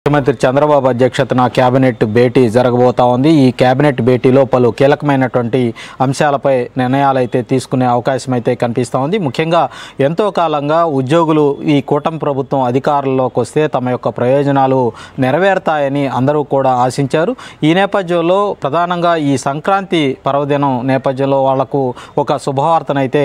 ముఖ్యమంత్రి చంద్రబాబు అధ్యక్షతన కేబినెట్ భేటీ జరగబోతా ఉంది. ఈ కేబినెట్ భేటీలో పలు కీలకమైనటువంటి అంశాలపై నిర్ణయాలు అయితే తీసుకునే అవకాశం అయితే కనిపిస్తూ ఉంది. ముఖ్యంగా ఎంతో కాలంగా ఉద్యోగులు ఈ కూటమి ప్రభుత్వం అధికారంలోకి వస్తే తమ యొక్క ప్రయోజనాలు నెరవేరుతాయని అందరూ కూడా ఆశించారు. ఈ నేపథ్యంలో ప్రధానంగా ఈ సంక్రాంతి పర్వదినం నేపథ్యంలో వాళ్లకు ఒక శుభవార్తనైతే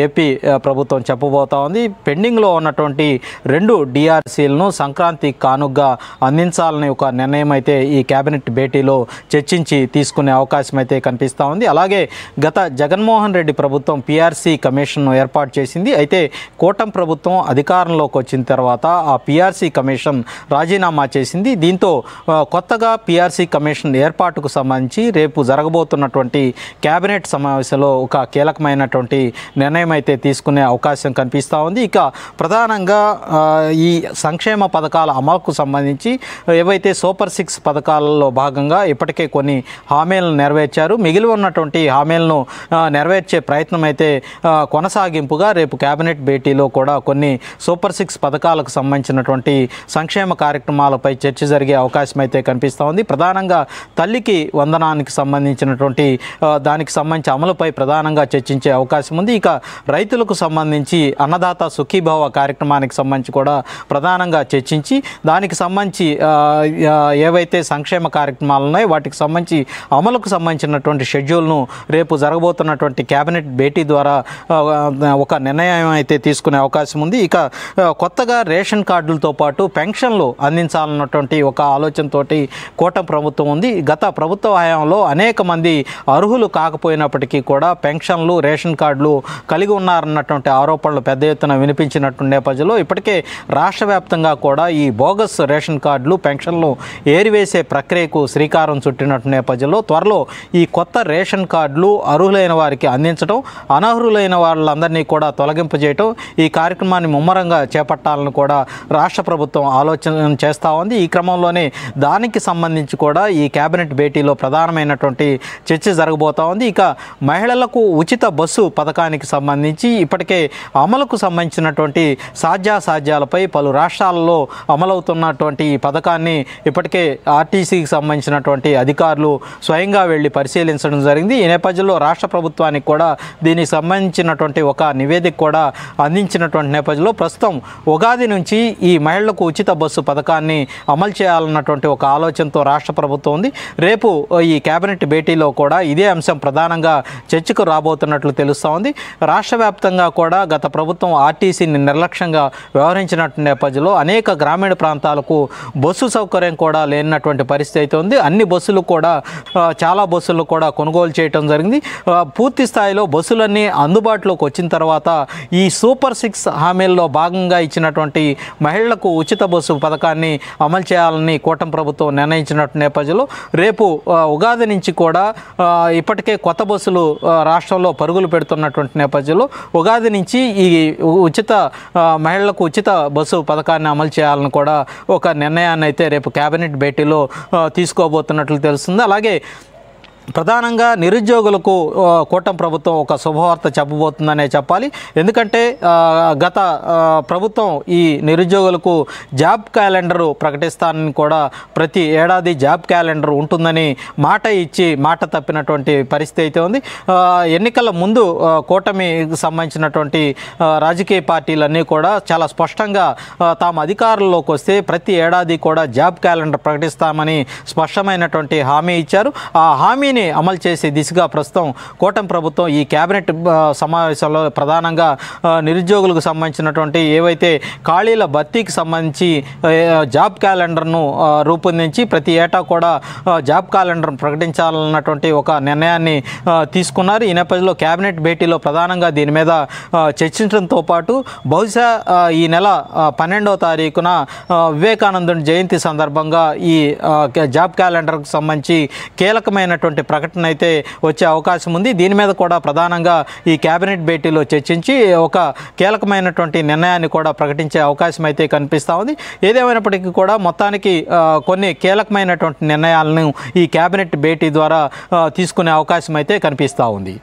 ఏపీ ప్రభుత్వం చెప్పబోతా ఉంది. పెండింగ్లో ఉన్నటువంటి 2 డిఆర్సీలను సంక్రాంతి కానుగ్గా అందించాలని ఒక నిర్ణయం అయితే ఈ కేబినెట్ భేటీలో చర్చించి తీసుకునే అవకాశం అయితే కనిపిస్తూ ఉంది. అలాగే గత జగన్మోహన్ రెడ్డి ప్రభుత్వం పిఆర్సీ కమిషన్ను ఏర్పాటు చేసింది. అయితే కూటమి ప్రభుత్వం అధికారంలోకి వచ్చిన తర్వాత ఆ పిఆర్సీ కమిషన్ రాజీనామా చేసింది. దీంతో కొత్తగా పిఆర్సీ కమిషన్ ఏర్పాటుకు సంబంధించి రేపు జరగబోతున్నటువంటి కేబినెట్ సమావేశంలో ఒక కీలకమైనటువంటి నిర్ణయం అయితే తీసుకునే అవకాశం కనిపిస్తూ ఉంది. ఇక ప్రధానంగా ఈ సంక్షేమ పథకాల అమలుకు సంబంధించి ఏవైతే సూపర్ 6 పథకాలలో భాగంగా ఇప్పటికే కొన్ని హామీలను నెరవేర్చారు. మిగిలి ఉన్నటువంటి హామీలను నెరవేర్చే ప్రయత్నం అయితే కొనసాగింపుగా రేపు కేబినెట్ భేటీలో కూడా కొన్ని సూపర్ 6 పథకాలకు సంబంధించినటువంటి సంక్షేమ కార్యక్రమాలపై చర్చ జరిగే అవకాశం అయితే కనిపిస్తూ ఉంది. ప్రధానంగా తల్లికి వందనానికి సంబంధించినటువంటి దానికి సంబంధించి అమలుపై ప్రధానంగా చర్చించే అవకాశం ఉంది. ఇక రైతులకు సంబంధించి అన్నదాత సుఖీభవ కార్యక్రమానికి సంబంధించి కూడా ప్రధానంగా చర్చించి దానికి సంబంధించి ఏవైతే సంక్షేమ కార్యక్రమాలు ఉన్నాయో వాటికి సంబంధించి అమలుకు సంబంధించినటువంటి షెడ్యూల్ను రేపు జరగబోతున్నటువంటి కేబినెట్ భేటీ ద్వారా ఒక నిర్ణయం అయితే తీసుకునే అవకాశం ఉంది. ఇక కొత్తగా రేషన్ కార్డులతో పాటు పెన్షన్లు అందించాలన్నటువంటి ఒక ఆలోచనతోటి కూటమి ప్రభుత్వం ఉంది. గత ప్రభుత్వ హయాంలో అనేక మంది అర్హులు కాకపోయినప్పటికీ కూడా పెన్షన్లు రేషన్ కార్డులు కలిగి ఉన్నారన్నటువంటి ఆరోపణలు పెద్ద ఎత్తున వినిపించినటువంటి నేపథ్యంలో ఇప్పటికే రాష్ట్ర వ్యాప్తంగా కూడా ఈ బోగస్ రేషన్ కార్డులు పెన్షన్లు ఏరివేసే ప్రక్రియకు శ్రీకారం చుట్టినట్టు నేపథ్యంలో త్వరలో ఈ కొత్త రేషన్ కార్డులు అర్హులైన వారికి అందించడం, అనర్హులైన వాళ్ళందరినీ కూడా తొలగింపజేయటం, ఈ కార్యక్రమాన్ని ముమ్మరంగా చేపట్టాలని కూడా రాష్ట్ర ప్రభుత్వం ఆలోచన చేస్తూ ఉంది. ఈ క్రమంలోనే దానికి సంబంధించి కూడా ఈ కేబినెట్ భేటీలో ప్రధానమైనటువంటి చర్చ జరగబోతూ ఉంది. ఇక మహిళలకు ఉచిత బస్సు పథకానికి సంబంధించి ఇప్పటికే అమలుకు సంబంధించినటువంటి సాధ్యాసాధ్యాలపై పలు రాష్ట్రాలలో అమలవుతున్నటువంటి ఈ పథకాన్ని ఇప్పటికే ఆర్టీసీకి సంబంధించినటువంటి అధికారులు స్వయంగా వెళ్ళి పరిశీలించడం జరిగింది. ఈ నేపథ్యంలో రాష్ట్ర ప్రభుత్వానికి కూడా దీనికి సంబంధించినటువంటి ఒక నివేదిక కూడా అందించినటువంటి నేపథ్యంలో ప్రస్తుతం ఉగాది నుంచి ఈ మహిళలకు ఉచిత బస్సు పథకాన్ని అమలు చేయాలన్నటువంటి ఒక ఆలోచనతో రాష్ట్ర ప్రభుత్వం ఉంది. రేపు ఈ కేబినెట్ భేటీలో కూడా ఇదే అంశం ప్రధానంగా చర్చకు రాబోతున్నట్లు తెలుస్తూ ఉంది. రాష్ట్ర వ్యాప్తంగా కూడా గత ప్రభుత్వం ఆర్టీసీని నిర్లక్ష్యంగా వ్యవహరించినటువంటి నేపథ్యంలో అనేక గ్రామీణ ప్రాంతాలకు బస్సు సౌకర్యం కూడా లేనటువంటి పరిస్థితి అయితే ఉంది. అన్ని బస్సులు కూడా చాలా బస్సులు కూడా కొనుగోలు చేయడం జరిగింది. పూర్తి స్థాయిలో బస్సులన్నీ అందుబాటులోకి వచ్చిన తర్వాత ఈ సూపర్ 6 హామీల్లో భాగంగా ఇచ్చినటువంటి మహిళలకు ఉచిత బస్సు పథకాన్ని అమలు చేయాలని కూటమి ప్రభుత్వం నిర్ణయించినటువంటి నేపథ్యంలో రేపు ఉగాది నుంచి కూడా ఇప్పటికే కొత్త బస్సులు రాష్ట్రంలో పరుగులు పెడుతున్నటువంటి నేపథ్యంలో ఉగాది నుంచి ఈ మహిళలకు ఉచిత బస్సు పథకాన్ని అమలు చేయాలని కూడా ఒక నిర్ణయాన్ని అయితే రేపు కేబినెట్ భేటీలో తీసుకోబోతున్నట్లు తెలుస్తుంది. అలాగే ప్రధానంగా నిరుద్యోగులకు కూటమి ప్రభుత్వం ఒక శుభవార్త చెప్పబోతుందనే చెప్పాలి. ఎందుకంటే గత ప్రభుత్వం ఈ నిరుద్యోగులకు జాబ్ క్యాలెండరు ప్రకటిస్తానని కూడా ప్రతి ఏడాది జాబ్ క్యాలెండర్ ఉంటుందని మాట ఇచ్చి మాట తప్పినటువంటి పరిస్థితి అయితే ఉంది. ఎన్నికల ముందు కూటమికి సంబంధించినటువంటి రాజకీయ పార్టీలన్నీ కూడా చాలా స్పష్టంగా తాము అధికారంలోకి వస్తే ప్రతి ఏడాది కూడా జాబ్ క్యాలెండర్ ప్రకటిస్తామని స్పష్టమైనటువంటి హామీ ఇచ్చారు. ఆ హామీ అమలు చేసే దిశగా ప్రస్తుతం కూటమి ప్రభుత్వం ఈ కేబినెట్ సమావేశంలో ప్రధానంగా నిరుద్యోగులకు సంబంధించినటువంటి ఏవైతే ఖాళీల భర్తీకి సంబంధించి జాబ్ క్యాలెండర్ను రూపొందించి ప్రతి ఏటా కూడా జాబ్ క్యాలెండర్ ప్రకటించాలన్నటువంటి ఒక నిర్ణయాన్ని తీసుకున్నారు. ఈ నేపథ్యంలో కేబినెట్ భేటీలో ప్రధానంగా దీని మీద చర్చించడంతో పాటు బహుశా ఈ నెల 12వ తారీఖున వివేకానందుని జయంతి సందర్భంగా ఈ జాబ్ క్యాలెండర్కు సంబంధించి కీలకమైనటువంటి ప్రకటన అయితే వచ్చే అవకాశం ఉంది. దీని మీద కూడా ప్రధానంగా ఈ కేబినెట్ భేటీలో చర్చించి ఒక కీలకమైనటువంటి నిర్ణయాన్ని కూడా ప్రకటించే అవకాశం అయితే కనిపిస్తూ ఉంది. ఏదేమైనప్పటికీ కూడా మొత్తానికి కొన్ని కీలకమైనటువంటి నిర్ణయాలను ఈ కేబినెట్ భేటీ ద్వారా తీసుకునే అవకాశం అయితే కనిపిస్తూ ఉంది.